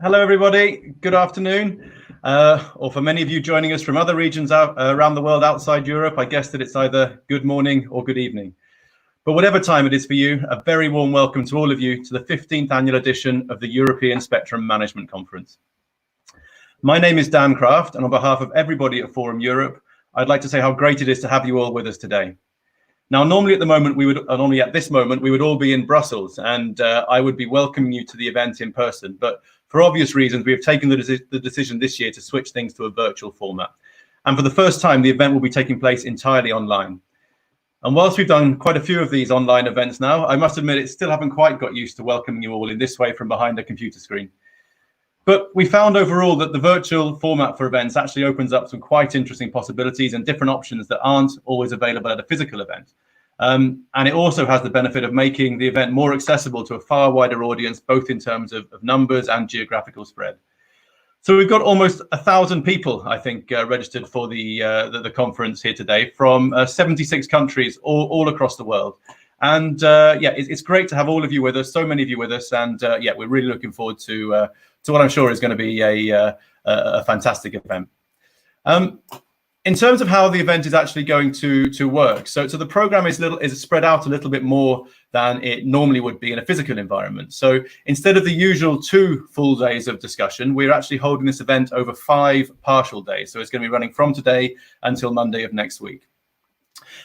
Hello, everybody. Good afternoon. Or for many of you joining us from other regions around the world outside Europe, I guess that it's either good morning or good evening. But whatever time it is for you, a very warm welcome to all of you to the 15th annual edition of the European Spectrum Management Conference. My name is Dan Kraft, and on behalf of everybody at Forum Europe, I'd like to say how great it is to have you all with us today. Now, normally at this moment, we would all be in Brussels, and I would be welcoming you to the event in person. But for obvious reasons, we have taken the decision this year to switch things to a virtual format. And for the first time, the event will be taking place entirely online. And whilst we've done quite a few of these online events now, I must admit, still haven't quite got used to welcoming you all in this way from behind a computer screen. But we found overall that the virtual format for events actually opens up some quite interesting possibilities and different options that aren't always available at a physical event. And it also has the benefit of making the event more accessible to a far wider audience, both in terms of numbers and geographical spread. So we've got almost 1,000 people, I think, registered for the conference here today from 76 countries all across the world. And yeah, it's great to have all of you with us, so many of you with us. And yeah, we're really looking forward to what I'm sure is going to be a fantastic event. In terms of how the event is actually going to work, so the program is spread out a little bit more than it normally would be in a physical environment. So instead of the usual 2 full days of discussion, we're actually holding this event over 5 partial days. So it's going to be running from today until Monday of next week.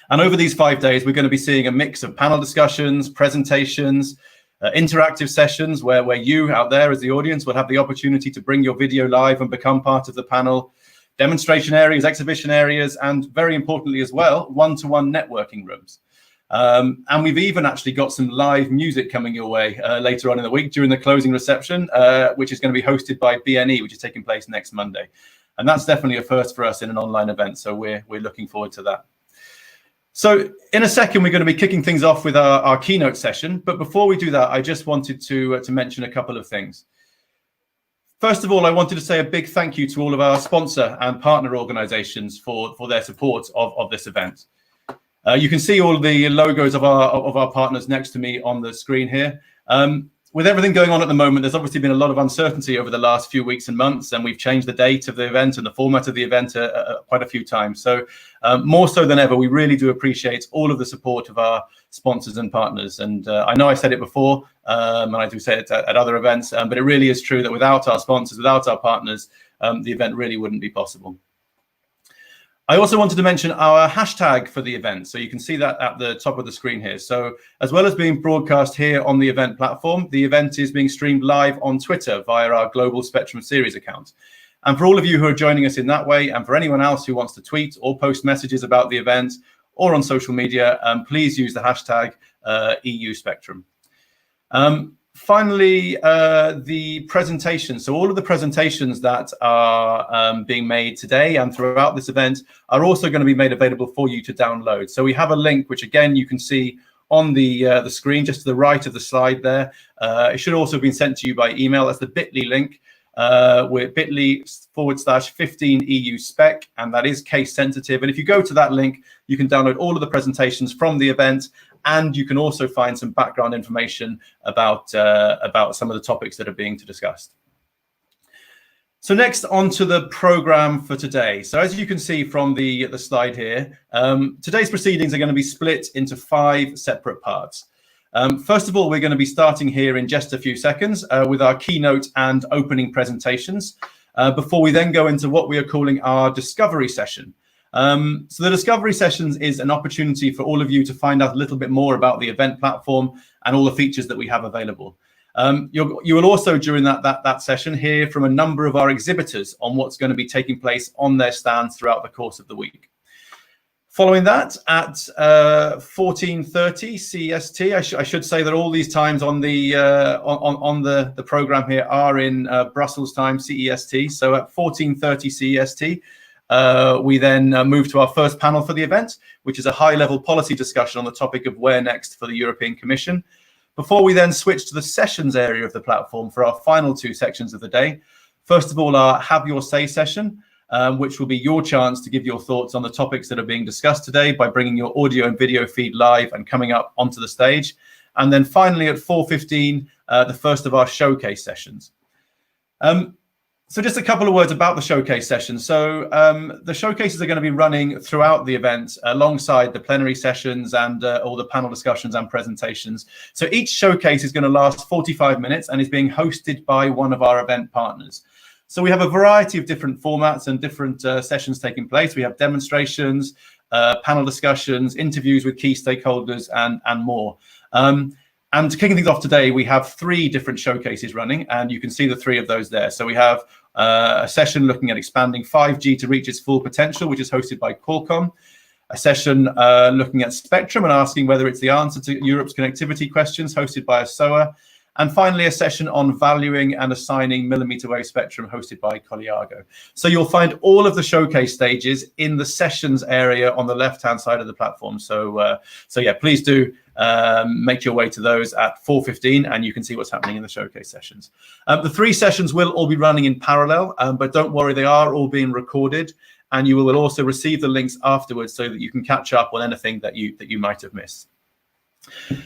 And over these 5 days, we're going to be seeing a mix of panel discussions, presentations, interactive sessions where you out there as the audience will have the opportunity to bring your video live and become part of the panel, demonstration areas, exhibition areas, and very importantly as well, one-to-one networking rooms. And we've even actually got some live music coming your way later on in the week during the closing reception, which is going to be hosted by BNE, which is taking place next Monday. And that's definitely a first for us in an online event, so we're looking forward to that. So in a second, we're going to be kicking things off with our keynote session. But before we do that, I just wanted to mention a couple of things. First of all, I wanted to say a big thank you to all of our sponsor and partner organizations for their support of this event. You can see all the logos of our partners next to me on the screen here. With everything going on at the moment, there's obviously been a lot of uncertainty over the last few weeks and months, and we've changed the date of the event and the format of the event quite a few times. So more so than ever, we really do appreciate all of the support of our sponsors and partners. And I know I said it before, and I do say it at other events, but it really is true that without our sponsors, without our partners, the event really wouldn't be possible. I also wanted to mention our hashtag for the event. So you can see that at the top of the screen here. So as well as being broadcast here on the event platform, the event is being streamed live on Twitter via our Global Spectrum Series account. And for all of you who are joining us in that way, and for anyone else who wants to tweet or post messages about the event or on social media, please use the hashtag EU Spectrum. Finally, the presentation. So all of the presentations that are being made today and throughout this event are also going to be made available for you to download. So we have a link, which again, you can see on the screen, just to the right of the slide there. It should also have been sent to you by email. That's the bit.ly link, with bit.ly/15EU spec, and that is case sensitive. And if you go to that link, you can download all of the presentations from the event, and you can also find some background information about some of the topics that are being discussed. So next, on to the program for today. So as you can see from the slide here, today's proceedings are going to be split into 5 separate parts. First of all, we're going to be starting here in just a few seconds with our keynote and opening presentations, before we then go into what we are calling our discovery session. So the discovery sessions is an opportunity for all of you to find out a little bit more about the event platform and all the features that we have available. You will also, during that session, hear from a number of our exhibitors on what's going to be taking place on their stands throughout the course of the week. Following that, at 14:30 CEST, I should say that all these times on the program here are in Brussels time, CEST. So at 14:30 CEST, we then move to our first panel for the event, which is a high-level policy discussion on the topic of where next for the European Commission, before we then switch to the sessions area of the platform for our final 2 sections of the day. First of all, our Have Your Say session, which will be your chance to give your thoughts on the topics that are being discussed today by bringing your audio and video feed live and coming up onto the stage. And then finally at 4:15, the first of our showcase sessions. So just a couple of words about the showcase session. So the showcases are going to be running throughout the event alongside the plenary sessions and all the panel discussions and presentations. So each showcase is going to last 45 minutes and is being hosted by one of our event partners. So we have a variety of different formats and different sessions taking place. We have demonstrations, panel discussions, interviews with key stakeholders, and more. And kicking things off today, we have 3 different showcases running, and you can see the 3 of those there. So we have a session looking at expanding 5G to reach its full potential, which is hosted by Qualcomm. A session looking at spectrum and asking whether it's the answer to Europe's connectivity questions, hosted by ASOA. And finally, a session on valuing and assigning millimeter wave spectrum, hosted by Colliago. So you'll find all of the showcase stages in the sessions area on the left-hand side of the platform. So yeah, please do make your way to those at 4:15, and you can see what's happening in the showcase sessions. The 3 sessions will all be running in parallel, but don't worry, they are all being recorded, and you will also receive the links afterwards so that you can catch up on anything that you might have missed.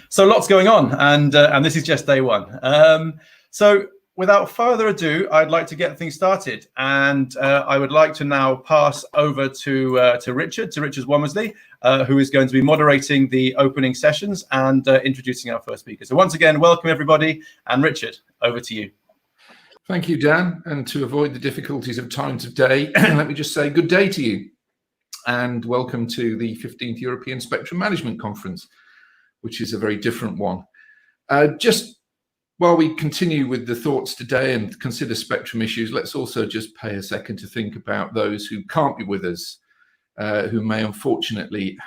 So lots going on, and this is just day 1. So without further ado, I'd like to get things started, and I would like to now pass over to Richard Womersley, who is going to be moderating the opening sessions and introducing our first speaker. So once again, welcome everybody, and Richard, over to you. Thank you, Dan. And to avoid the difficulties of time today, let me just say good day to you, and welcome to the 15th European Spectrum Management Conference, which is a very different one. Just while we continue with the thoughts today and consider spectrum issues, let's also just pay a second to think about those who can't be with us, who may unfortunately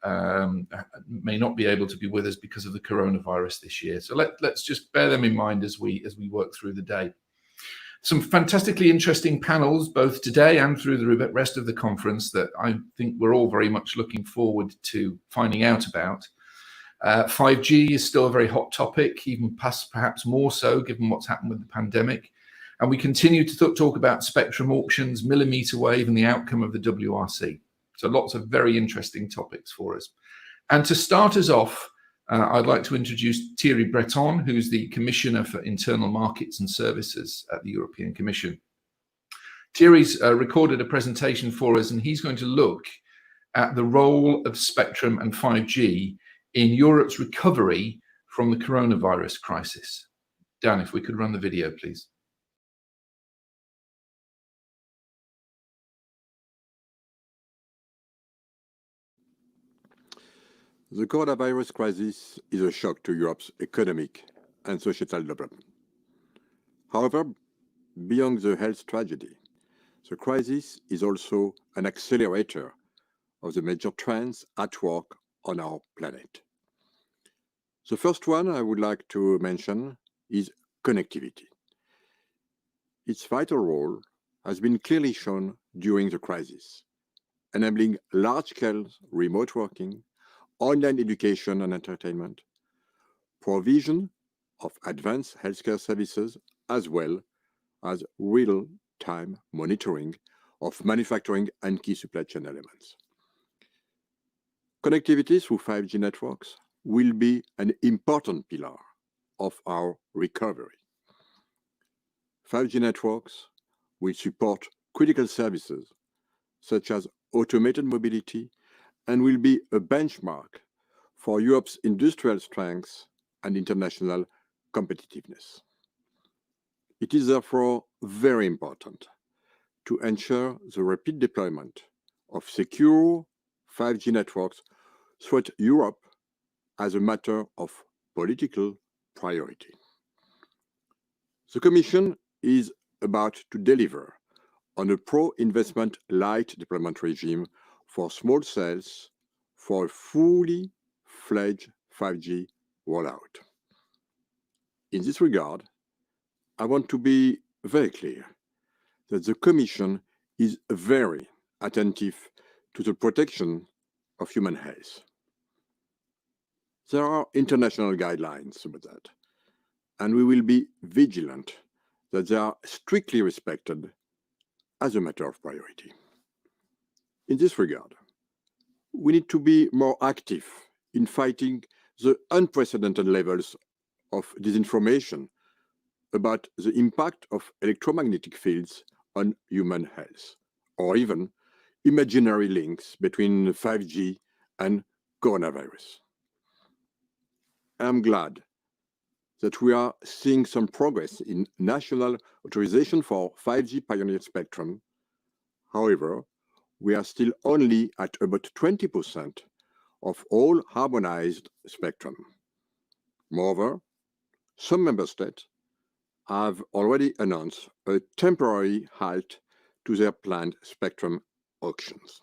may not be able to be with us because of the coronavirus this year. So let's just bear them in mind as we work through the day. Some fantastically interesting panels, both today and through the rest of the conference, that I think we're all very much looking forward to finding out about. 5G is still a very hot topic, even perhaps more so given what's happened with the pandemic. And we continue to talk about spectrum auctions, millimeter wave, and the outcome of the WRC. So lots of very interesting topics for us. And to start us off, I'd like to introduce Thierry Breton, who's the Commissioner for Internal Markets and Services at the European Commission. Thierry's recorded a presentation for us, and he's going to look at the role of spectrum and 5G in Europe's recovery from the coronavirus crisis. Dan, if we could run the video, please. The coronavirus crisis is a shock to Europe's economic and societal development. However, beyond the health tragedy, the crisis is also an accelerator of the major trends at work on our planet. The first one I would like to mention is connectivity. Its vital role has been clearly shown during the crisis, enabling large-scale remote working, online education and entertainment, provision of advanced healthcare services, as well as real-time monitoring of manufacturing and key supply chain elements. Connectivity through 5G networks will be an important pillar of our recovery. 5G networks will support critical services such as automated mobility and will be a benchmark for Europe's industrial strengths and international competitiveness. It is therefore very important to ensure the rapid deployment of secure 5G networks throughout Europe as a matter of political priority. The Commission is about to deliver on a pro-investment light deployment regime for small cells for a fully fledged 5G rollout. In this regard, I want to be very clear that the Commission is very attentive to the protection of human health. There are international guidelines about that, and we will be vigilant that they are strictly respected as a matter of priority. In this regard, we need to be more active in fighting the unprecedented levels of disinformation about the impact of electromagnetic fields on human health, or even imaginary links between 5G and coronavirus. I'm glad that we are seeing some progress in national authorization for 5G pioneer spectrum. However, we are still only at about 20% of all harmonized spectrum. Moreover, some member states have already announced a temporary halt to their planned spectrum auctions.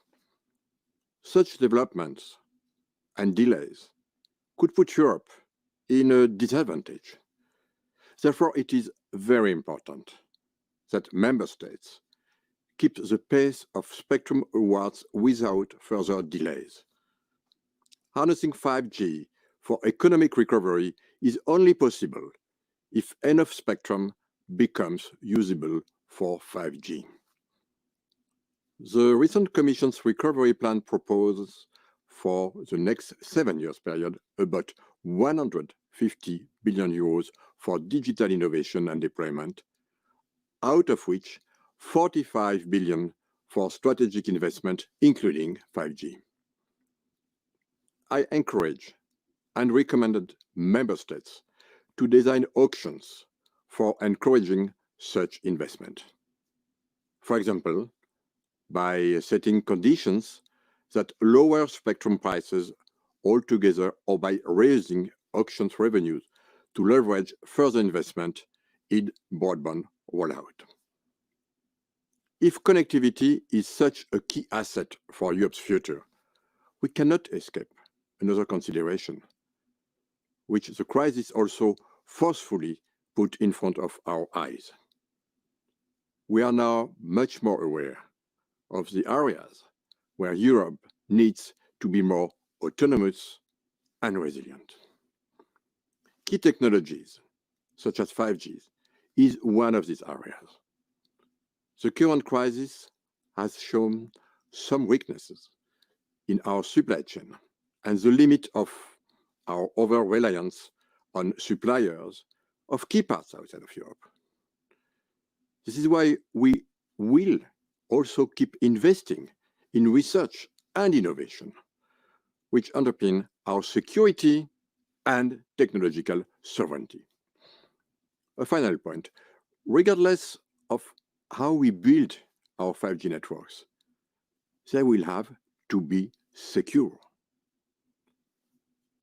Such developments and delays could put Europe in a disadvantage. Therefore, it is very important that member states keep the pace of spectrum awards without further delays. Harnessing 5G for economic recovery is only possible if enough spectrum becomes usable for 5G. The recent Commission's recovery plan proposes for the next 7 years period about 150 billion euros for digital innovation and deployment, out of which 45 billion for strategic investment, including 5G. I encourage and recommended member states to design auctions for encouraging such investment. For example, by setting conditions that lower spectrum prices altogether, or by raising auctions revenues to leverage further investment in broadband rollout. If connectivity is such a key asset for Europe's future, we cannot escape another consideration, which the crisis also forcefully put in front of our eyes. We are now much more aware of the areas where Europe needs to be more autonomous and resilient. Key technologies, such as 5G, is one of these areas. The current crisis has shown some weaknesses in our supply chain and the limit of our over-reliance on suppliers of key parts outside of Europe. This is why we will also keep investing in research and innovation, which underpin our security and technological sovereignty. A final point, regardless of how we build our 5G networks, they will have to be secure.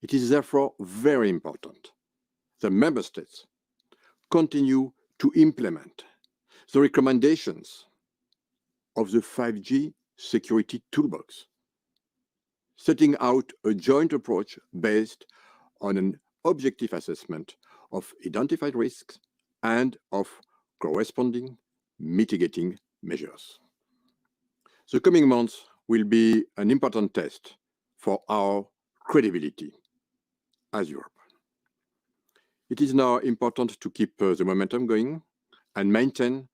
It is therefore very important that member states continue to implement the recommendations of the 5G security toolbox, setting out a joint approach based on an objective assessment of identified risks and of corresponding mitigating measures. The coming months will be an important test for our credibility as Europe. It is now important to keep the momentum going and maintain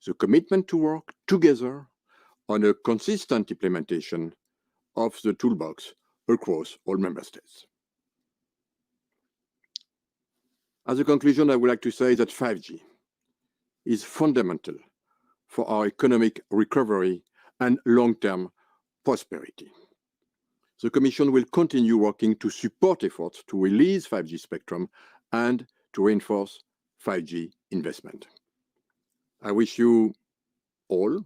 the commitment to work together on a consistent implementation of the toolbox across all member states. As a conclusion, I would like to say that 5G is fundamental for our economic recovery and long-term prosperity. The Commission will continue working to support efforts to release 5G spectrum and to reinforce 5G investment. I wish you all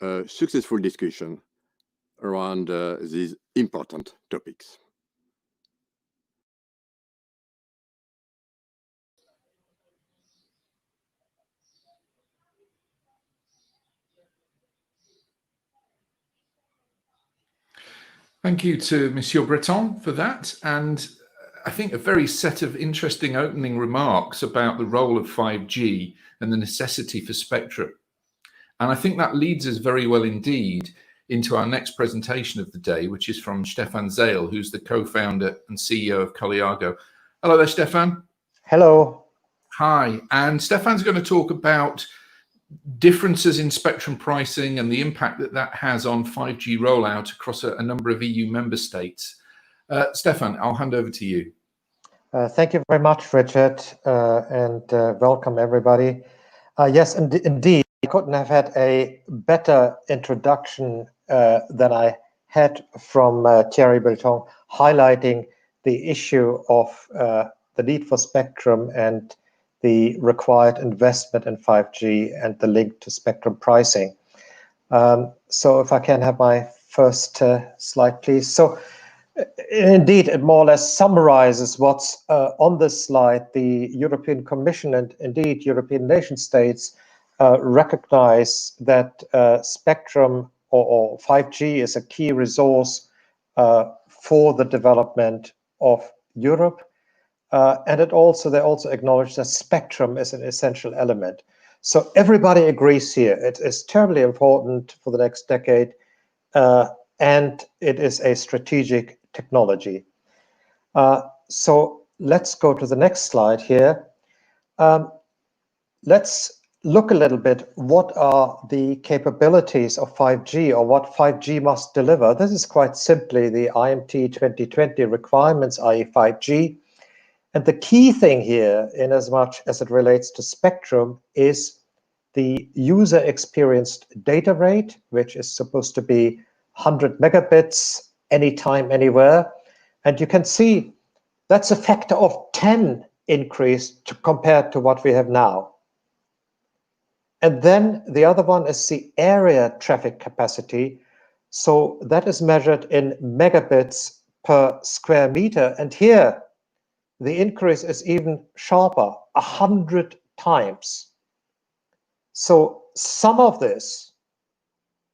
a successful discussion around these important topics. Thank you to Monsieur Breton for that. And I think a very set of interesting opening remarks about the role of 5G and the necessity for spectrum. And I think that leads us very well indeed into our next presentation of the day, which is from Stefan Zeile, who's the co-founder and CEO of Coliago. Hello there, Stefan. Hello. Hi. And Stefan's going to talk about differences in spectrum pricing and the impact that that has on 5G rollout across a number of EU member states. Stefan, I'll hand over to you. Thank you very much, Richard, and welcome everybody. Yes, indeed, I couldn't have had a better introduction than I had from Thierry Breton, highlighting the issue of the need for spectrum and the required investment in 5G and the link to spectrum pricing. So if I can have my first slide, please. So indeed, it more or less summarizes what's on this slide. The European Commission and indeed European nation states recognize that spectrum or 5G is a key resource for the development of Europe. And they also acknowledge that spectrum is an essential element. So everybody agrees here. It is terribly important for the next decade, and it is a strategic technology. So let's go to the next slide here. Let's look a little bit, what are the capabilities of 5G or what 5G must deliver? This is quite simply the IMT 2020 requirements, i.e. 5G. And the key thing here, in as much as it relates to spectrum, is the user experienced data rate, which is supposed to be 100 megabits anytime, anywhere. And you can see that's a factor of 10 increase compared to what we have now. And then the other one is the area traffic capacity. So that is measured in megabits per square meter. And here, the increase is even sharper, 100 times. So some of this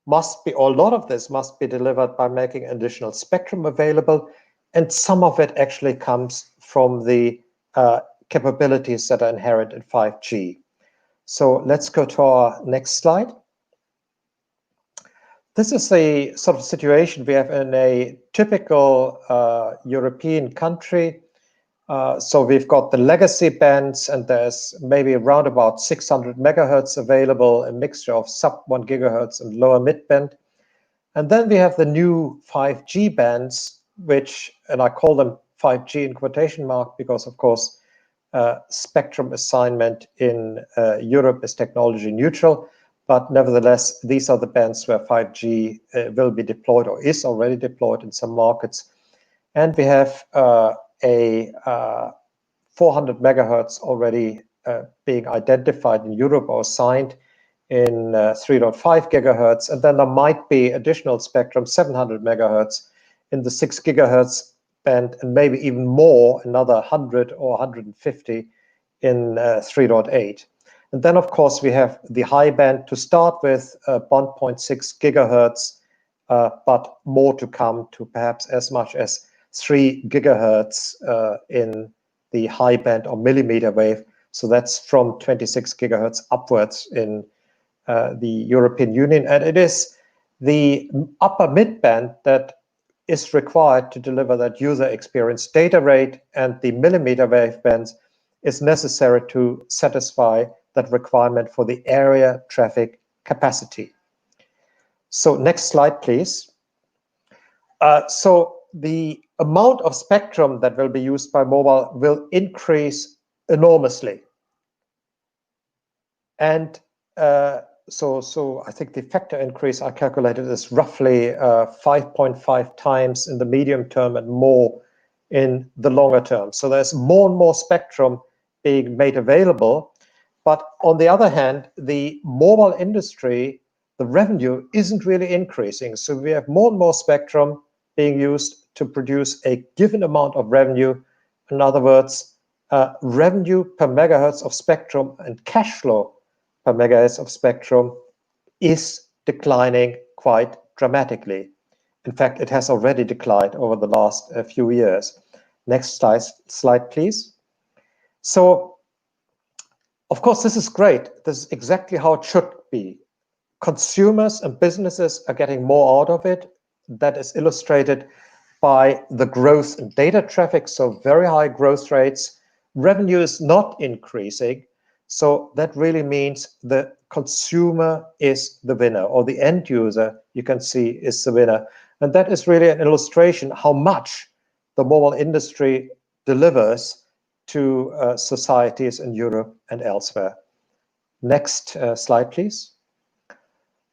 must be, or a lot of this must be delivered by making additional spectrum available, and some of it actually comes from the capabilities that are inherent in 5G. So let's go to our next slide. This is the sort of situation we have in a typical European country. So we've got the legacy bands, and there's maybe around about 600 megahertz available, a mixture of sub 1 gigahertz and lower mid-band. And then we have the new 5G bands, which, and I call them 5G in quotation mark because, of course, spectrum assignment in Europe is technology neutral. But nevertheless, these are the bands where 5G will be deployed or is already deployed in some markets. And we have a 400 megahertz already being identified in Europe or assigned in 3.5 gigahertz. And then there might be additional spectrum, 700 megahertz in the 6 gigahertz band, and maybe even more, another 100 or 150 in 3.8. And then, of course, we have the high band to start with, 1.6 gigahertz, but more to come, to perhaps as much as 3 gigahertz in the high band or millimeter wave. So that's from 26 gigahertz upwards in the European Union. And it is the upper mid band that is required to deliver that user experience data rate, and the millimeter wave bands is necessary to satisfy that requirement for the area traffic capacity. So next slide, please. So the amount of spectrum that will be used by mobile will increase enormously. And so I think the factor increase I calculated is roughly 5.5 times in the medium term and more in the longer term. So there's more and more spectrum being made available. But on the other hand, the mobile industry, the revenue isn't really increasing. So we have more and more spectrum being used to produce a given amount of revenue. In other words, revenue per megahertz of spectrum and cash flow per megahertz of spectrum is declining quite dramatically. In fact, it has already declined over the last few years. Next slide, please. So, of course, this is great. This is exactly how it should be. Consumers and businesses are getting more out of it. That is illustrated by the growth in data traffic, so very high growth rates. Revenue is not increasing. So that really means the consumer is the winner, or the end user, you can see, is the winner. And that is really an illustration how much the mobile industry delivers to societies in Europe and elsewhere. Next slide, please.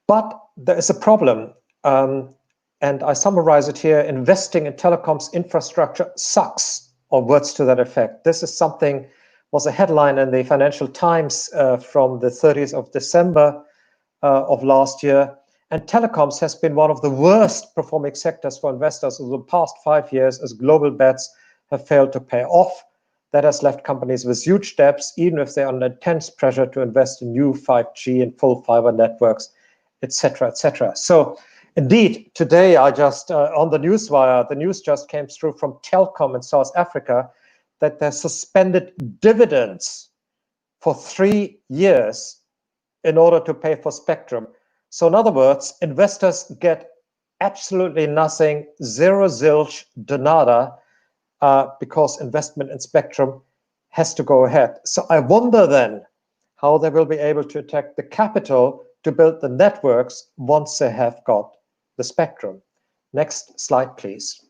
But there is a problem, and I summarize it here. Investing in telecoms infrastructure sucks, or words to that effect. This is something, was a headline in the Financial Times from the 30th of December of last year. And telecoms has been one of the worst performing sectors for investors over the past 5 years as global bets have failed to pay off. That has left companies with huge debts, even if they're under intense pressure to invest in new 5G and full fiber networks, etc., etc. So indeed, today I just, on the newswire, the news just came through from Telkom in South Africa that they suspended dividends for 3 years in order to pay for spectrum. So in other words, investors get absolutely nothing, zero zilch, de nada, because investment in spectrum has to go ahead. So I wonder then how they will be able to attract the capital to build the networks once they have got the spectrum. Next slide, please.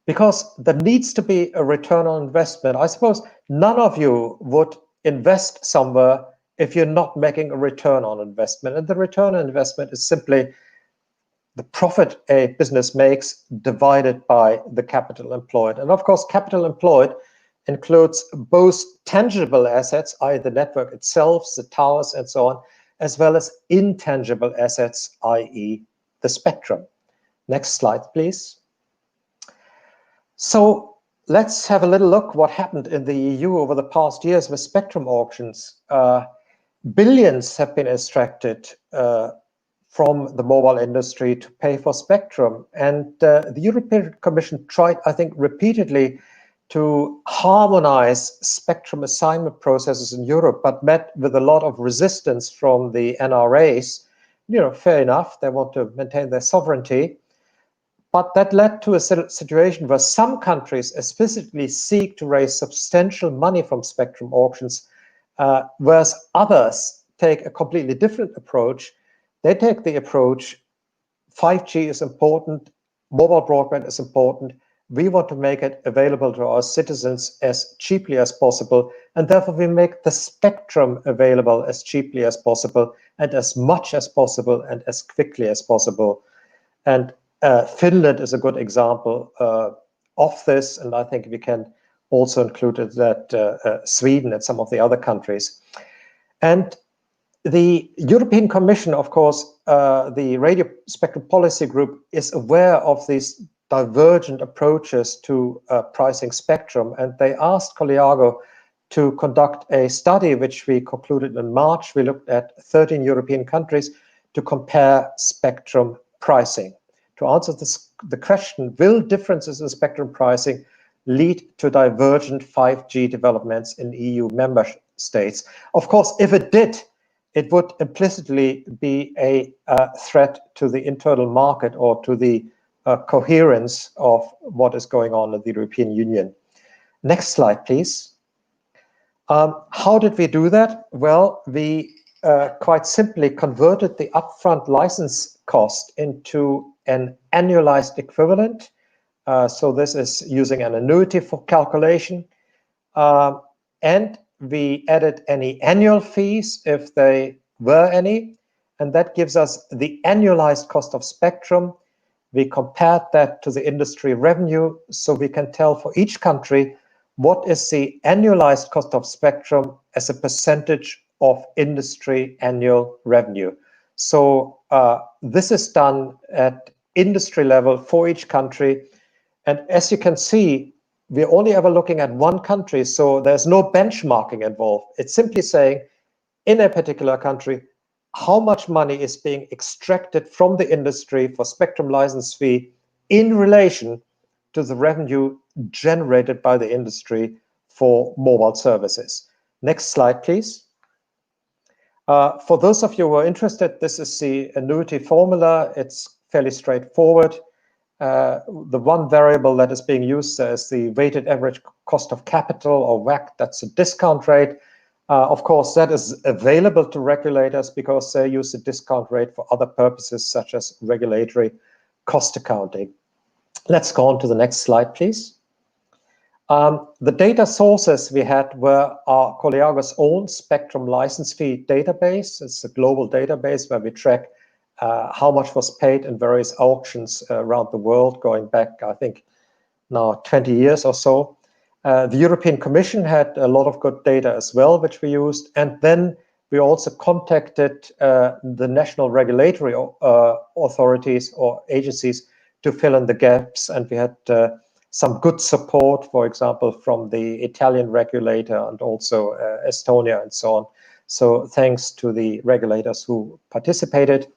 Because there needs to be a return on investment. I suppose none of you would invest somewhere if you're not making a return on investment. And the return on investment is simply the profit a business makes divided by the capital employed. And of course, capital employed includes both tangible assets, i.e. the network itself, the towers and so on, as well as intangible assets, i.e. the spectrum. Next slide, please. So let's have a little look what happened in the EU over the past years with spectrum auctions. Billions have been extracted from the mobile industry to pay for spectrum. And the European Commission tried, I think, repeatedly to harmonize spectrum assignment processes in Europe, but met with a lot of resistance from the NRAs. You know, fair enough, they want to maintain their sovereignty. But that led to a situation where some countries explicitly seek to raise substantial money from spectrum auctions, whereas others take a completely different approach. They take the approach, 5G is important, mobile broadband is important, we want to make it available to our citizens as cheaply as possible, and therefore we make the spectrum available as cheaply as possible and as much as possible and as quickly as possible. And Finland is a good example of this, and I think we can also include that Sweden and some of the other countries. And the European Commission, of course, the Radio Spectrum Policy Group is aware of these divergent approaches to pricing spectrum, and they asked Colliago to conduct a study, which we concluded in March. We looked at 13 European countries to compare spectrum pricing. To answer the question, will differences in spectrum pricing lead to divergent 5G developments in EU member states? Of course, if it did, it would implicitly be a threat to the internal market or to the coherence of what is going on in the European Union. Next slide, please. How did we do that? Well, we quite simply converted the upfront license cost into an annualized equivalent. So this is using an annuity for calculation. And we added any annual fees if they were any, and that gives us the annualized cost of spectrum. We compared that to the industry revenue, so we can tell for each country what is the annualized cost of spectrum as a percentage of industry annual revenue. So this is done at industry level for each country. And as you can see, we're only ever looking at one country, so there's no benchmarking involved. It's simply saying, in a particular country, how much money is being extracted from the industry for spectrum license fee in relation to the revenue generated by the industry for mobile services. Next slide, please. For those of you who are interested, this is the annuity formula. It's fairly straightforward. The one variable that is being used is the weighted average cost of capital, or WACC. That's a discount rate. Of course, that is available to regulators because they use the discount rate for other purposes, such as regulatory cost accounting. Let's go on to the next slide, please. The data sources we had were our Colliago's own spectrum license fee database. It's a global database where we track how much was paid in various auctions around the world, going back, I think, now 20 years or so. The European Commission had a lot of good data as well, which we used. And then we also contacted the national regulatory authorities or agencies to fill in the gaps. And we had some good support, for example, from the Italian regulator and also Estonia and so on. So thanks to the regulators who participated.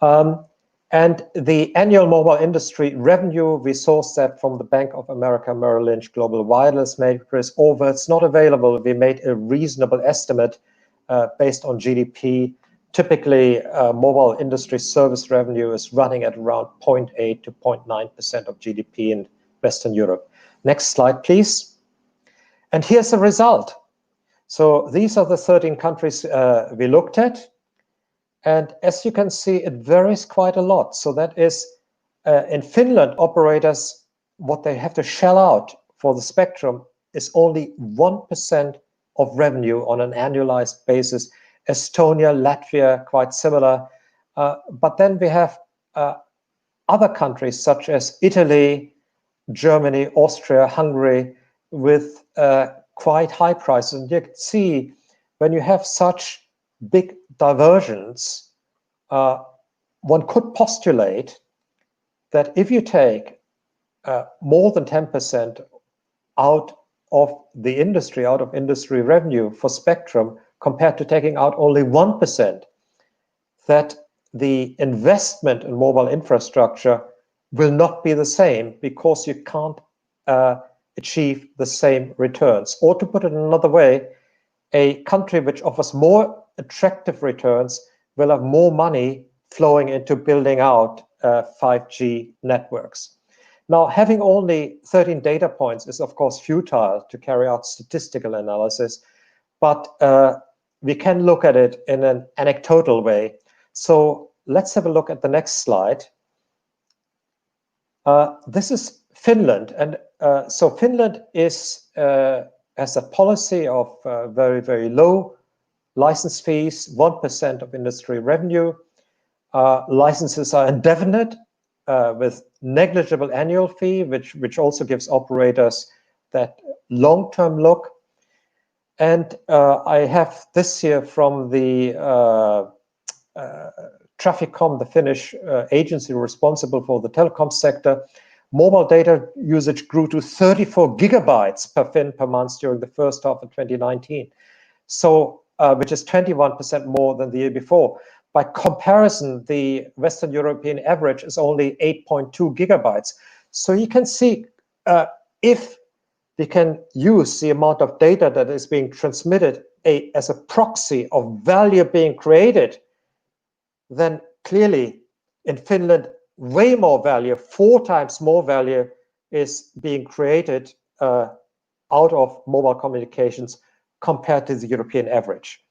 And the annual mobile industry revenue, we sourced that from the Bank of America Merrill Lynch Global Wireless Matrix. Although it's not available, we made a reasonable estimate based on GDP. Typically, mobile industry service revenue is running at around 0.8 to 0.9% of GDP in Western Europe. Next slide, please. And here's the result. So these are the 13 countries we looked at. And as you can see, it varies quite a lot. So that is, in Finland, operators, what they have to shell out for the spectrum is only 1% of revenue on an annualized basis. Estonia, Latvia, quite similar. But then we have other countries such as Italy, Germany, Austria, Hungary, with quite high prices. And you can see when you have such big diversions, one could postulate that if you take more than 10% out of the industry, out of industry revenue for spectrum, compared to taking out only 1%, that the investment in mobile infrastructure will not be the same because you can't achieve the same returns. Or to put it another way, a country which offers more attractive returns will have more money flowing into building out 5G networks. Now, having only 13 data points is, of course, futile to carry out statistical analysis, but we can look at it in an anecdotal way. So let's have a look at the next slide. This is Finland. And so Finland has a policy of very, very low license fees, 1% of industry revenue. Licenses are indefinite with negligible annual fee, which also gives operators that long-term look. And I have this here from the Traficom, the Finnish agency responsible for the telecom sector. Mobile data usage grew to 34 gigabytes per Finn per month during the first half of 2019. So, which is 21% more than the year before. By comparison, the Western European average is only 8.2 gigabytes. So you can see if we can use the amount of data that is being transmitted as a proxy of value being created, then clearly in Finland, way more value, 4 times more value is being created out of mobile communications compared to the European average.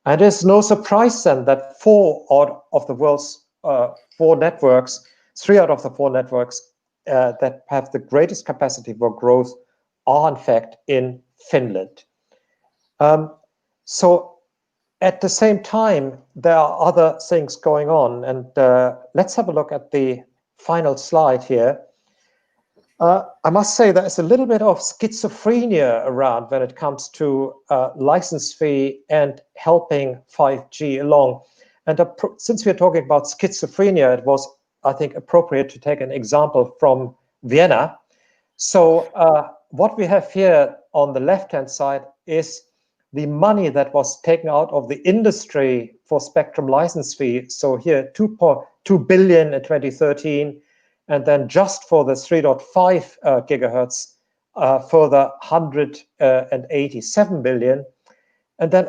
And it's no surprise then that 4 out of the world's 4 networks, 3 out of the 4 networks that have the greatest capacity for growth are in fact in Finland. So at the same time, there are other things going on. And let's have a look at the final slide here. I must say there's a little bit of schizophrenia around when it comes to license fee and helping 5G along. And since we're talking about schizophrenia, it was, I think, appropriate to take an example from Vienna. So what we have here on the left-hand side is the money that was taken out of the industry for spectrum license fee. So here, 2.2 billion in 2013. And then just for the 3.5 gigahertz, further 187 billion. And then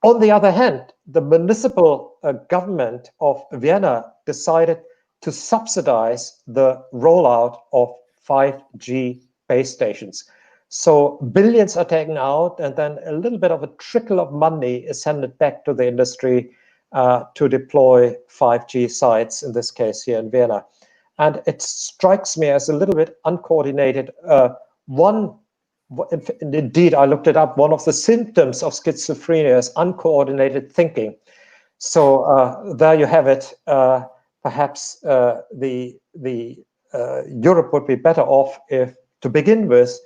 on the other hand, the municipal government of Vienna decided to subsidize the rollout of 5G base stations. So billions are taken out, and then a little bit of a trickle of money is handed back to the industry to deploy 5G sites, in this case here in Vienna. And it strikes me as a little bit uncoordinated. One indeed, I looked it up. One of the symptoms of schizophrenia is uncoordinated thinking. So there you have it. Perhaps the Europe would be better off if, to begin with,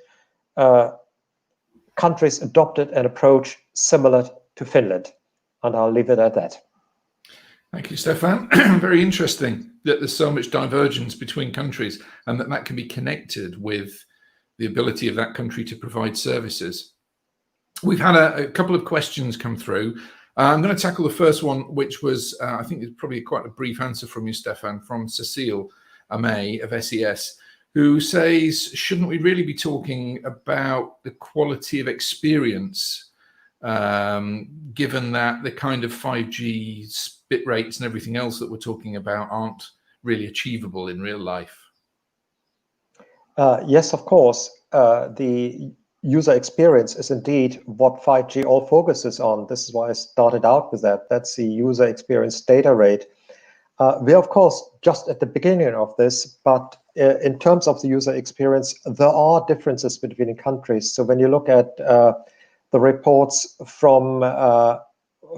countries adopted an approach similar to Finland. And I'll leave it at that. Thank you, Stefan. Very interesting that there's so much divergence between countries and that can be connected with the ability of that country to provide services. We've had a couple of questions come through. I'm going to tackle the first one, which was, I think it's probably quite a brief answer from you, Stefan, from Cecile Amay of SES, who says, shouldn't we really be talking about the quality of experience, given that the kind of 5G bit rates and everything else that we're talking about aren't really achievable in real life? Yes, of course. The user experience is indeed what 5G all focuses on. This is why I started out with that. That's the user experience data rate. We're, of course, just at the beginning of this, but in terms of the user experience, there are differences between countries. So when you look at the reports from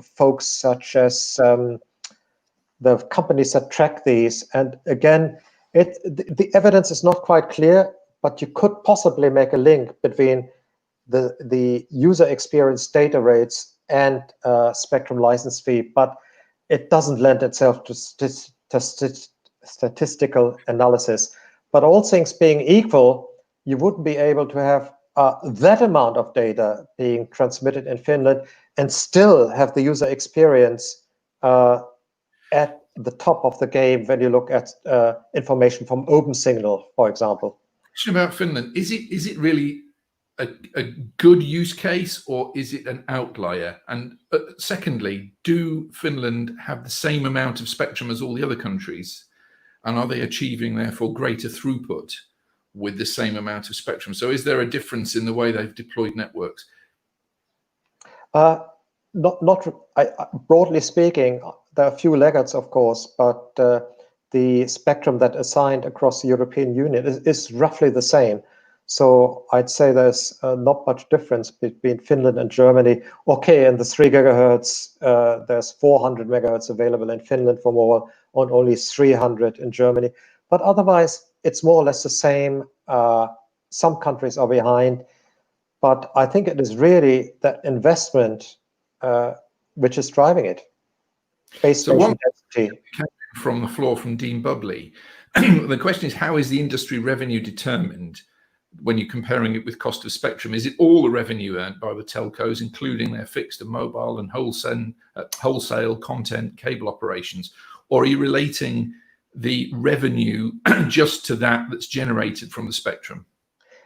folks such as the companies that track these, and again, the evidence is not quite clear, but you could possibly make a link between the user experience data rates and spectrum license fee, but it doesn't lend itself to statistical analysis. But all things being equal, you wouldn't be able to have that amount of data being transmitted in Finland and still have the user experience at the top of the game when you look at information from OpenSignal, for example. Question about Finland: is it really a good use case, or is it an outlier? And secondly, do Finland have the same amount of spectrum as all the other countries, and are they achieving therefore greater throughput with the same amount of spectrum? So is there a difference in the way they've deployed networks? Broadly speaking, there are a few laggards, of course, but the spectrum that assigned across the European Union is roughly the same. So I'd say there's not much difference between Finland and Germany. Okay, in the 3 gigahertz, there's 400 megahertz available in Finland for mobile, on only 300 in Germany. But otherwise, it's more or less the same. Some countries are behind, but I think it is really that investment which is driving it. Base station density. From the floor from Dean Bubley. The question is, how is the industry revenue determined when you're comparing it with cost of spectrum? Is it all the revenue earned by the telcos, including their fixed and mobile and wholesale content cable operations? Or are you relating the revenue just to that's generated from the spectrum?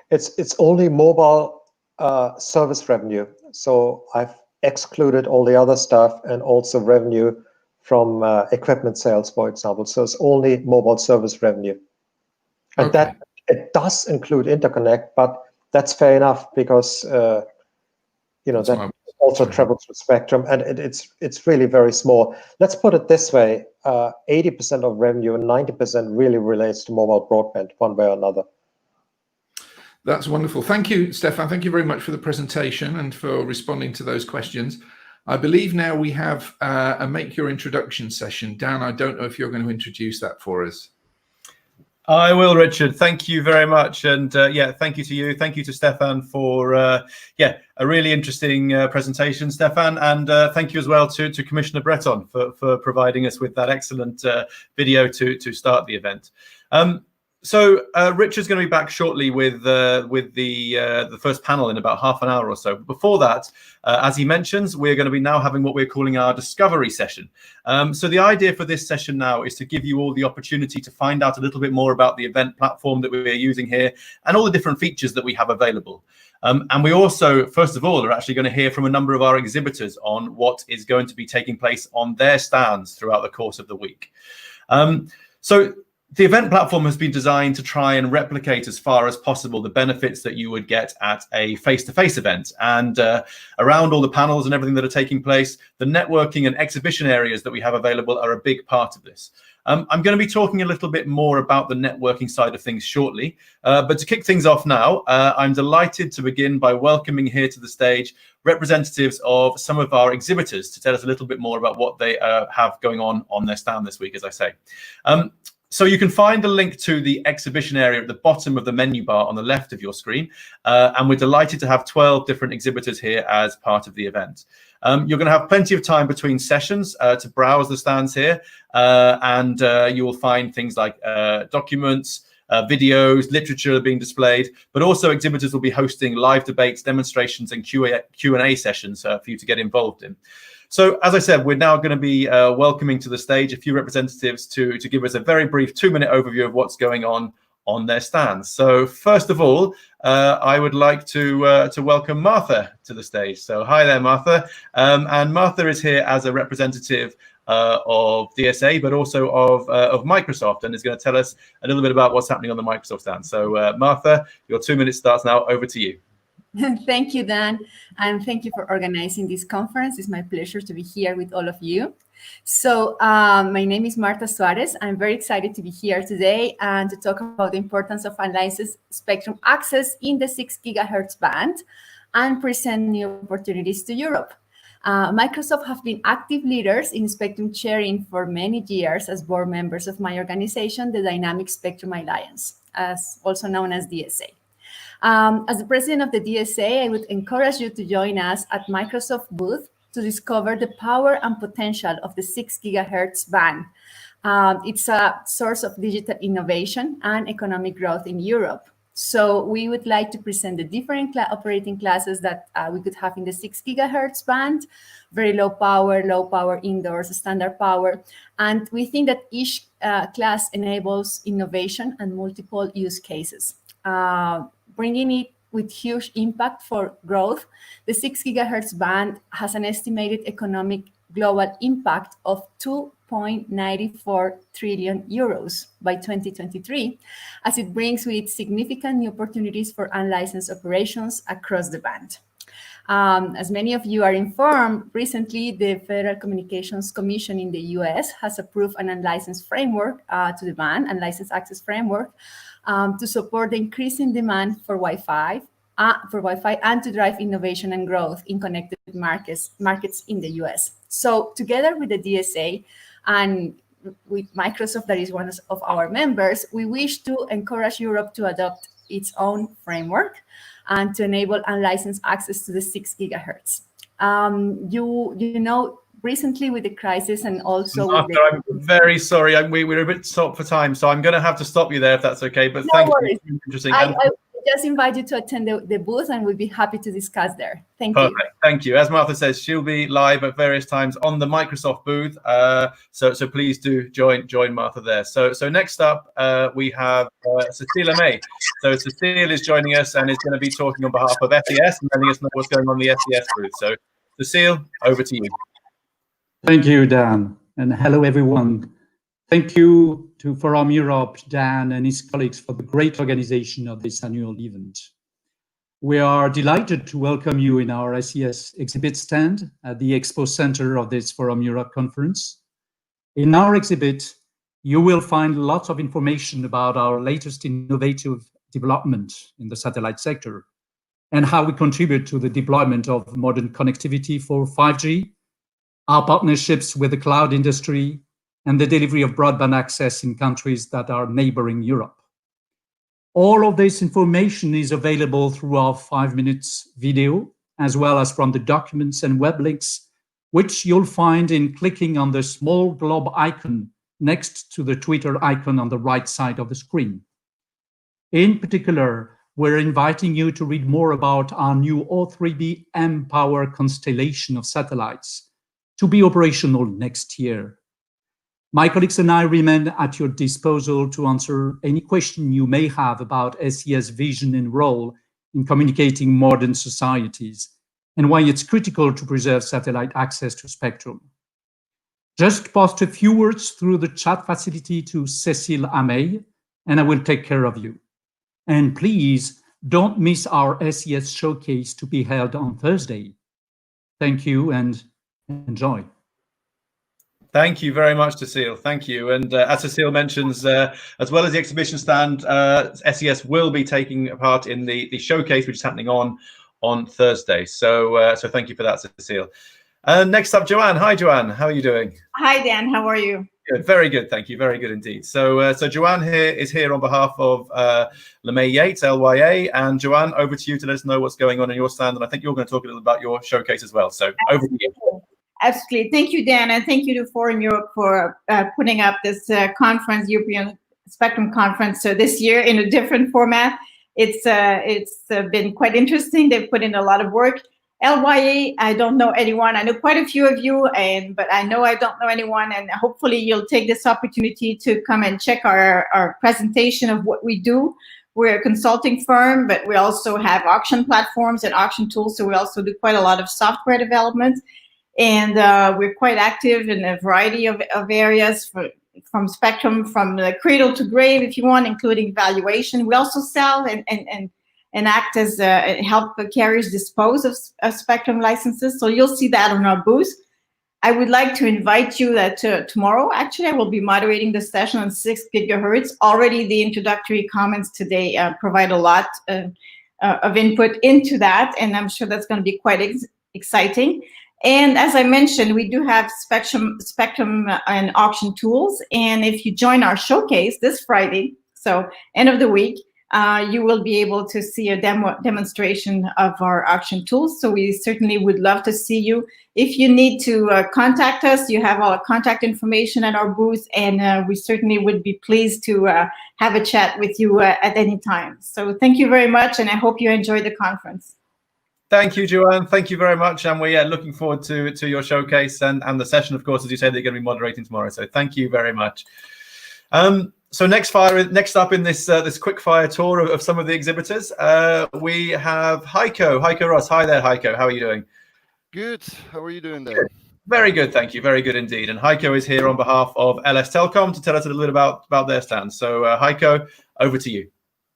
It's only mobile service revenue. So I've excluded all the other stuff and also revenue from equipment sales, for example. So it's only mobile service revenue. And okay. That it does include interconnect, but that's fair enough because that also travels through spectrum, and it's really very small. Let's put it this way: 80% of revenue and 90% really relates to mobile broadband, one way or another. That's wonderful. Thank you, Stefan. Thank you very much for the presentation and for responding to those questions. I believe now we have a Make Your Introduction session. Dan, I don't know if you're going to introduce that for us. I will, Richard. Thank you very much. And thank you to you. Thank you to Stefan for, a really interesting presentation, Stefan. And thank you as well to Commissioner Breton for providing us with that excellent video to start the event. So Richard's going to be back shortly with the first panel in about half an hour or so. Before that, as he mentions, we're going to be now having what we're calling our discovery session. So the idea for this session now is to give you all the opportunity to find out a little bit more about the event platform that we're using here and all the different features that we have available. And we also, first of all, are actually going to hear from a number of our exhibitors on what is going to be taking place on their stands throughout the course of the week. So the event platform has been designed to try and replicate as far as possible the benefits that you would get at a face-to-face event. And around all the panels and everything that are taking place, the networking and exhibition areas that we have available are a big part of this. I'm going to be talking a little bit more about the networking side of things shortly, but to kick things off now, I'm delighted to begin by welcoming here to the stage representatives of some of our exhibitors to tell us a little bit more about what they have going on their stand this week, as I say. So you can find a link to the exhibition area at the bottom of the menu bar on the left of your screen. And we're delighted to have 12 different exhibitors here as part of the event. You're going to have plenty of time between sessions to browse the stands here. And you will find things like documents, videos, literature being displayed, but also exhibitors will be hosting live debates, demonstrations, and Q&A sessions for you to get involved in. So, as I said, we're now going to be welcoming to the stage a few representatives to give us a very brief 2-minute overview of what's going on their stands. So, first of all, I would like to welcome Martha to the stage. So, hi there, Martha. And Martha is here as a representative of DSA, but also of Microsoft, and is going to tell us a little bit about what's happening on the Microsoft stand. So, Martha, your 2 minutes starts now. Over to you. Thank you, Dan, and thank you for organizing this conference. It's my pleasure to be here with all of you. So my name is Marta Suarez. I'm very excited to be here today and to talk about the importance of unlicensed spectrum access in the 6 gigahertz band and present new opportunities to Europe. Microsoft have been active leaders in spectrum sharing for many years as board members of my organization, the Dynamic Spectrum Alliance, as also known as DSA. As the president of the DSA, I would encourage you to join us at Microsoft booth to discover the power and potential of the 6 gigahertz band. It's a source of digital innovation and economic growth in Europe. So we would like to present the different operating classes that we could have in the 6 gigahertz band, very low power indoors, standard power. And we think that each class enables innovation and multiple use cases. Bringing it with huge impact for growth, the 6 gigahertz band has an estimated economic global impact of 2.94 trillion euros by 2023, as it brings with it significant new opportunities for unlicensed operations across the band. As many of you are informed, recently the Federal Communications Commission in the US has approved an unlicensed framework to the band, unlicensed access framework, to support the increasing demand for Wi-Fi and to drive innovation and growth in connected markets in the US. So together with the DSA and with Microsoft, that is one of our members, we wish to encourage Europe to adopt its own framework and to enable unlicensed access to the 6 gigahertz. You know, recently with the crisis and also Martha, I'm very sorry. We're a bit short for time, so I'm going to have to stop you there if that's okay. But no thank worries. you. Interesting. I just invite you to attend the booth and we'll be happy to discuss there. Thank you. Thank you. As Martha says, she'll be live at various times on the Microsoft booth. So please do join Martha there. So next up, we have Cecilia May. So Cecile is joining us and is going to be talking on behalf of SES and letting us know what's going on in the SES booth. So Cecile, over to you. Thank you, Dan, and hello, everyone. Thank you to Forum Europe, Dan and his colleagues for the great organization of this annual event. We are delighted to welcome you in our SES exhibit stand at the Expo Center of this Forum Europe conference. In our exhibit, you will find lots of information about our latest innovative development in the satellite sector and how we contribute to the deployment of modern connectivity for 5G, our partnerships with the cloud industry, and the delivery of broadband access in countries that are neighboring Europe. All of this information is available through our 5 minutes video, as well as from the documents and web links, which you'll find in clicking on the small globe icon next to the Twitter icon on the right side of the screen. In particular, we're inviting you to read more about our new O3b mPOWER constellation of satellites, to be operational next year. My colleagues and I remain at your disposal to answer any question you may have about SES vision and role in communicating modern societies and why it's critical to preserve satellite access to spectrum. Just post a few words through the chat facility to Cécile Amey, and I will take care of you. And please don't miss our SES showcase to be held on Thursday. Thank you and enjoy. Thank you very much, Cecile. Thank you. And as Cecile mentions, as well as the exhibition stand, SES will be taking part in the showcase, which is happening on Thursday. So thank you for that, Cecile. Next up, Joanne. Hi, Joanne. How are you doing? Hi, Dan. How are you? Good. Very good. Thank you. Very good indeed. So Joanne is here on behalf of LeMay Yates, LYA. And Joanne, over to you to let us know what's going on in your stand. And I think you're going to talk a little about your showcase as well. So over to you. Absolutely. Thank you, Dan. And thank you to Forum Europe for putting up this conference, European Spectrum Conference, this year in a different format. It's been quite interesting. They've put in a lot of work. LYA, I don't know anyone. I know quite a few of you, but I know I don't know anyone. And hopefully you'll take this opportunity to come and check our presentation of what we do. We're a consulting firm, but we also have auction platforms and auction tools. So we also do quite a lot of software development. And we're quite active in a variety of areas, from spectrum, from the cradle to grave, if you want, including valuation. We also sell and act as help carriers dispose of spectrum licenses. So you'll see that on our booth. I would like to invite you that tomorrow, actually, I will be moderating the session on 6 gigahertz. Already the introductory comments today provide a lot of input into that, and I'm sure that's going to be quite exciting. And as I mentioned, we do have spectrum and auction tools. And if you join our showcase this Friday, so end of the week, you will be able to see a demonstration of our auction tools. So we certainly would love to see you. If you need to contact us, you have all our contact information at our booth, and we certainly would be pleased to have a chat with you at any time. So thank you very much, and I hope you enjoy the conference. Thank you, Joanne. Thank you very much. And we're looking forward to your showcase and the session, of course, as you said, they're going to be moderating tomorrow. So thank you very much. So next up in this quick fire tour of some of the exhibitors, we have Heiko Ross. Hi there, Heiko. How are you doing? Good. How are you doing there? Very good, thank you. Very good indeed. And Heiko is here on behalf of Ellis Telecom to tell us a little bit about their stand. So Heiko, over to you.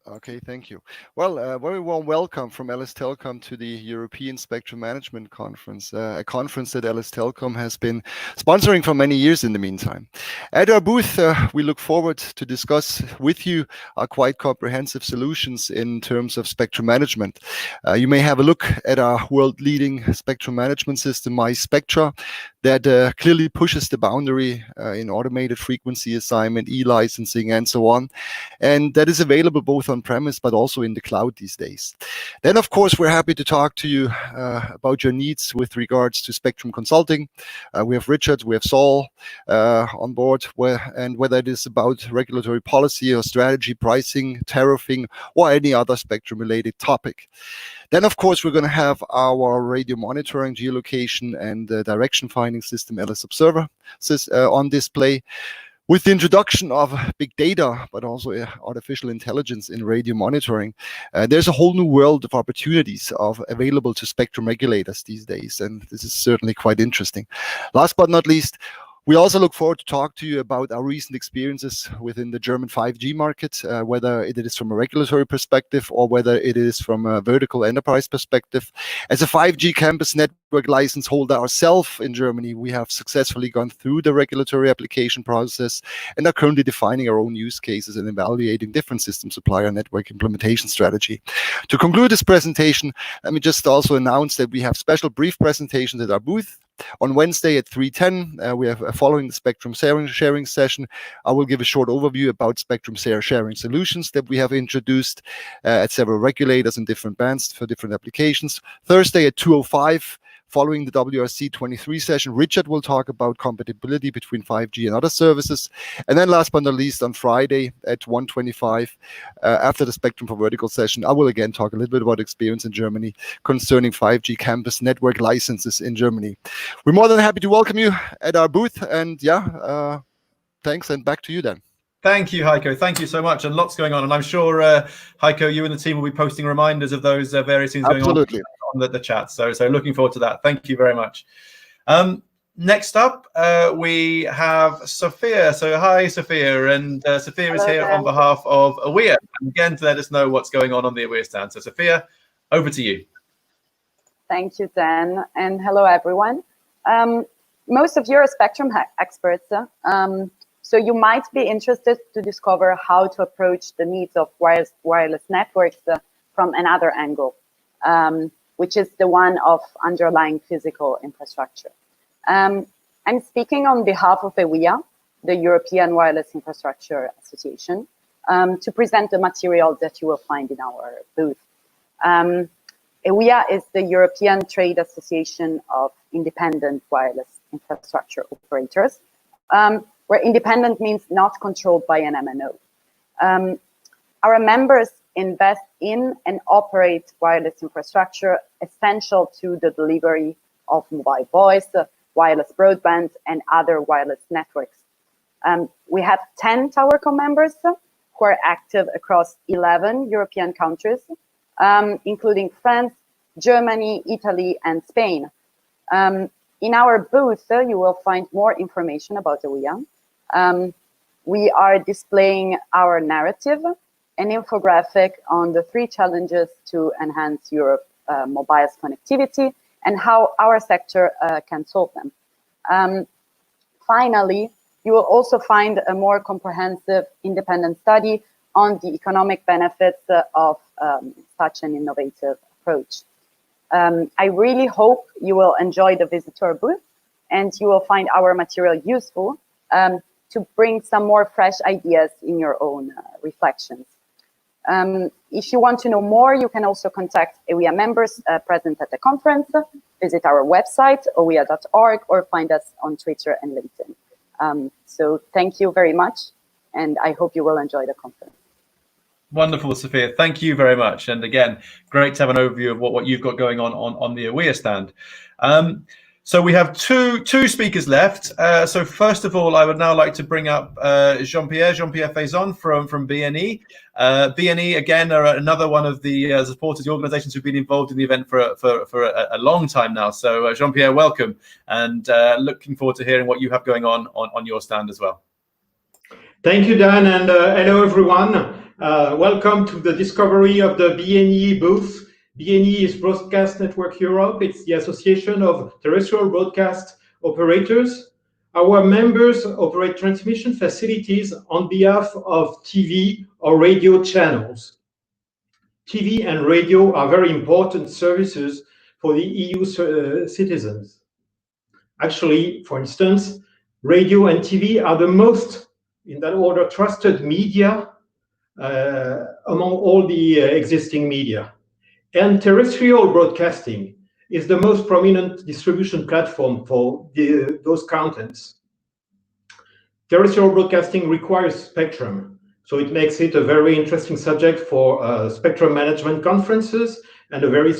Okay, thank you. Well, very warm welcome from Ellis Telecom to the European Spectrum Management Conference, a conference that Ellis Telecom has been sponsoring for many years in the meantime. At our booth, we look forward to discuss with you our quite comprehensive solutions in terms of spectrum management. You may have a look at our world-leading spectrum management system, MySpectra, that clearly pushes the boundary in automated frequency assignment, e-licensing, and so on. And that is available both on-premise, but also in the cloud these days. Then, of course, we're happy to talk to you about your needs with regards to spectrum consulting. We have Richard, we have Saul on board, and whether it is about regulatory policy or strategy, pricing, tariffing, or any other spectrum-related topic. Then, of course, we're going to have our radio monitoring, geolocation, and direction finding system, Ellis Observer, on display. With the introduction of big data, but also artificial intelligence in radio monitoring, there's a whole new world of opportunities available to spectrum regulators these days, and this is certainly quite interesting. Last but not least, we also look forward to talk to you about our recent experiences within the German 5G market, whether it is from a regulatory perspective or whether it is from a vertical enterprise perspective. As a 5G campus network license holder ourselves in Germany, we have successfully gone through the regulatory application process and are currently defining our own use cases and evaluating different system supplier network implementation strategy. To conclude this presentation, let me just also announce that we have special brief presentations at our booth. On Wednesday at 3:10, we have following the spectrum sharing session. I will give a short overview about spectrum sharing solutions that we have introduced at several regulators in different bands for different applications. Thursday at 2:05, following the WRC 23 session, Richard will talk about compatibility between 5G and other services. And then last but not least, on Friday at 1:25, after the Spectrum for Vertical session, I will again talk a little bit about experience in Germany concerning 5G campus network licenses in Germany. We're more than happy to welcome you at our booth. And thanks, and back to you then. Thank you, Heiko. Thank you so much. And lots going on. And I'm sure, Heiko, you and the team will be posting reminders of those various things going on the chat. So looking forward to that. Thank you very much. Next up, we have Sophia. So hi, Sophia. And Sophia is here on behalf of AWEA. And again, to let us know what's going on the AWEA stand. So Sophia, over to you. Thank you, Dan. And hello, everyone. most of you are spectrum experts, so you might be interested to discover how to approach the needs of wireless networks from another angle, which is the one of underlying physical infrastructure. I'm speaking on behalf of EWIA, the European Wireless Infrastructure Association, to present the material that you will find in our booth. EWIA is the European Trade Association of Independent Wireless Infrastructure Operators, where independent means not controlled by an MNO. Our members invest in and operate wireless infrastructure essential to the delivery of mobile voice, wireless broadband, and other wireless networks. We have 10 TowerCo members who are active across 11 European countries, including France, Germany, Italy, and Spain. In our booth, you will find more information about EWIA. We are displaying our narrative, an infographic on the 3 challenges to enhance Europe mobile's connectivity and how our sector can solve them. Finally, you will also find a more comprehensive independent study on the economic benefits of such an innovative approach. I really hope you will enjoy the visit to our booth and you will find our material useful to bring some more fresh ideas in your own reflections. If you want to know more, you can also contact EWIA members present at the conference, visit our website, owia.org, or find us on Twitter and LinkedIn. So thank you very much, and I hope you will enjoy the conference. Wonderful, Sophia. Thank you very much. And again, great to have an overview of what you've got going on the EWIA stand. So we have two speakers left. So first of all, I would now like to bring up Jean-Pierre Faison from BNE. BNE, again, are another one of the supporters, the organizations who've been involved in the event for a long time now. So Jean-Pierre, welcome, and looking forward to hearing what you have going on your stand as well. Thank you, Dan, and hello, everyone. Welcome to the discovery of the BNE booth. BNE is Broadcast Network Europe. It's the Association of Terrestrial Broadcast Operators. Our members operate transmission facilities on behalf of TV or radio channels. TV and radio are very important services for the EU citizens. Actually, for instance, radio and TV are the most, in that order, trusted media among all the existing media. And terrestrial broadcasting is the most prominent distribution platform for those contents. Terrestrial broadcasting requires spectrum, so it makes it a very interesting subject for spectrum management conferences and a very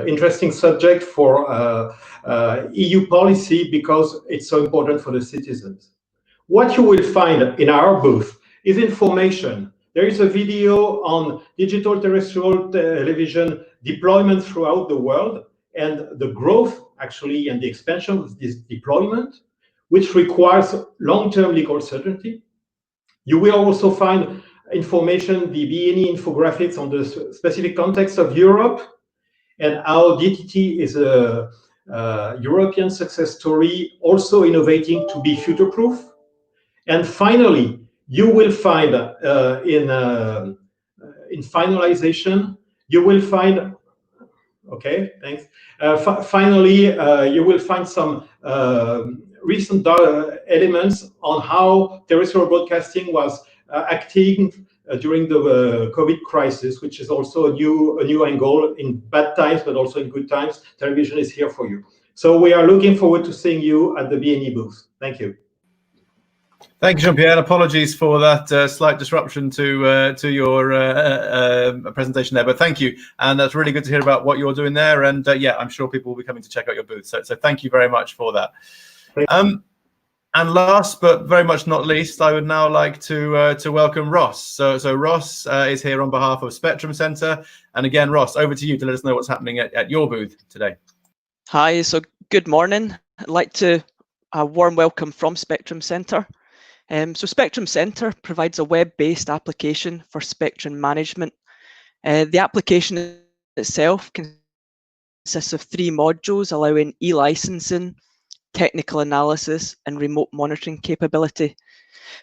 interesting subject for EU policy because it's so important for the citizens. What you will find in our booth is information. There is a video on digital terrestrial television deployment throughout the world and the growth, actually, and the expansion of this deployment, which requires long-term legal certainty. You will also find information, the BNE infographics on the specific context of Europe and how DTT is a European success story, also innovating to be future-proof. And finally, you will find in finalization, you will find, okay, thanks. Finally, you will find some recent elements on how terrestrial broadcasting was acting during the COVID crisis, which is also a new angle in bad times, but also in good times. Television is here for you. So we are looking forward to seeing you at the BNE booth. Thank you. Thank you, Jean-Pierre. Apologies for that slight disruption to your presentation there, but thank you. And that's really good to hear about what you're doing there. And yeah, I'm sure people will be coming to check out your booth. So thank you very much for that. And last but very much not least, I would now like to welcome Ross. So Ross is here on behalf of Spectrum Centre. And again, Ross, over to you to let us know what's happening at your booth today. Hi, so good morning. I'd like to a warm welcome from Spectrum Centre. So Spectrum Centre provides a web-based application for spectrum management. The application itself consists of 3 modules allowing e-licensing, technical analysis, and remote monitoring capability.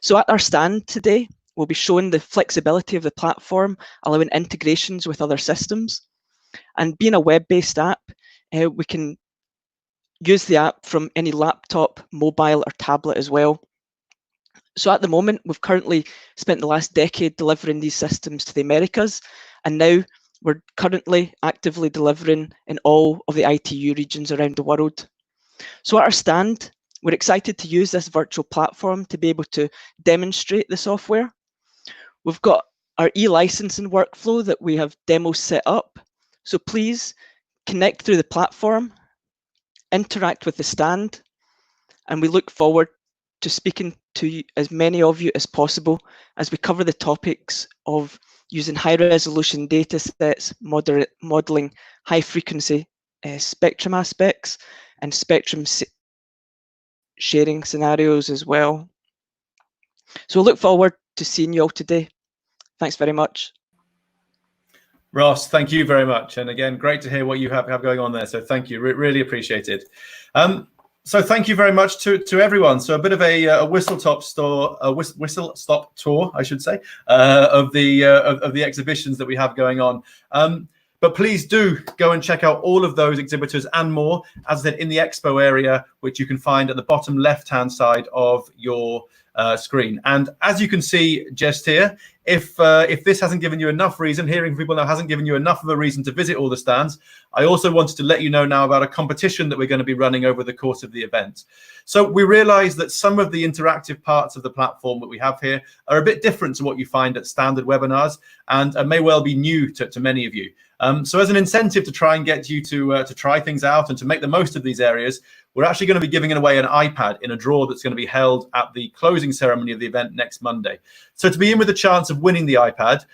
So at our stand today, we'll be showing the flexibility of the platform, allowing integrations with other systems. And being a web-based app, we can use the app from any laptop, mobile, or tablet as well. So at the moment, we've currently spent the last decade delivering these systems to the Americas, and now we're currently actively delivering in all of the ITU regions around the world. So at our stand, we're excited to use this virtual platform to be able to demonstrate the software. We've got our e-licensing workflow that we have demos set up. So please connect through the platform, interact with the stand, and we look forward to speaking to as many of you as possible as we cover the topics of using high-resolution data sets, modeling high-frequency spectrum aspects, and spectrum sharing scenarios as well. So we'll look forward to seeing you all today. Thanks very much. Ross, thank you very much. And again, great to hear what you have going on there. So thank you, really appreciate it. So thank you very much to everyone. So a bit of a whistle-stop tour, I should say, of the exhibitions that we have going on. But please do go and check out all of those exhibitors and more, as I said, in the expo area, which you can find at the bottom left-hand side of your screen. And as you can see just here, if this hasn't given you enough reason, hearing from people now hasn't given you enough of a reason to visit all the stands, I also wanted to let you know now about a competition that we're going to be running over the course of the event. So we realize that some of the interactive parts of the platform that we have here are a bit different to what you find at standard webinars, and may well be new to many of you. So as an incentive to try and get you to try things out and to make the most of these areas, we're actually going to be giving away an iPad in a draw that's going to be held at the closing ceremony of the event next Monday. So to be in with a chance of winning the iPad,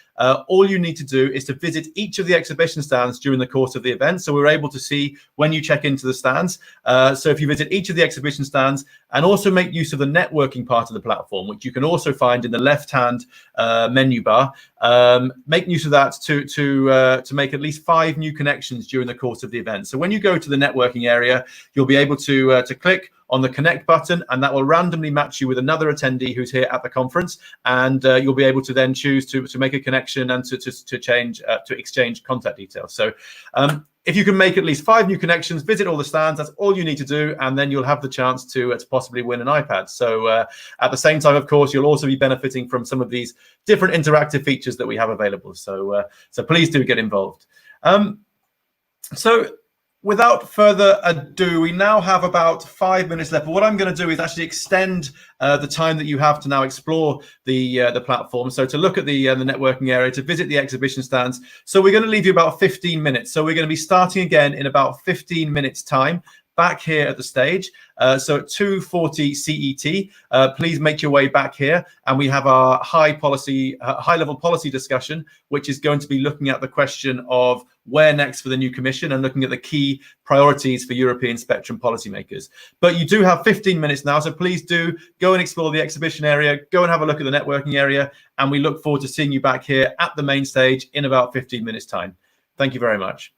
all you need to do is to visit each of the exhibition stands during the course of the event. So we're able to see when you check into the stands. So if you visit each of the exhibition stands and also make use of the networking part of the platform, which you can also find in the left-hand menu bar, make use of that to make at least 5 new connections during the course of the event. So when you go to the networking area, you'll be able to click on the connect button, and that will randomly match you with another attendee who's here at the conference, and you'll be able to then choose to make a connection and to exchange contact details. So if you can make at least 5 new connections, visit all the stands, that's all you need to do, and then you'll have the chance to possibly win an iPad. So at the same time, of course, you'll also be benefiting from some of these different interactive features that we have available. So so please do get involved. So without further ado, we now have about 5 minutes left. But what I'm going to do is actually extend the time that you have to now explore the platform. So to look at the networking area, to visit the exhibition stands. So we're going to leave you about 15 minutes. So we're going to be starting again in about 15 minutes time, back here at the stage. So at 2:40 CET, please make your way back here, and we have our high-level policy discussion, which is going to be looking at the question of where next for the new commission and looking at the key priorities for European spectrum policymakers. But you do have 15 minutes now, so please do go and explore the exhibition area, go and have a look at the networking area, and we look forward to seeing you back here at the main stage in about 15 minutes time. Thank you very much.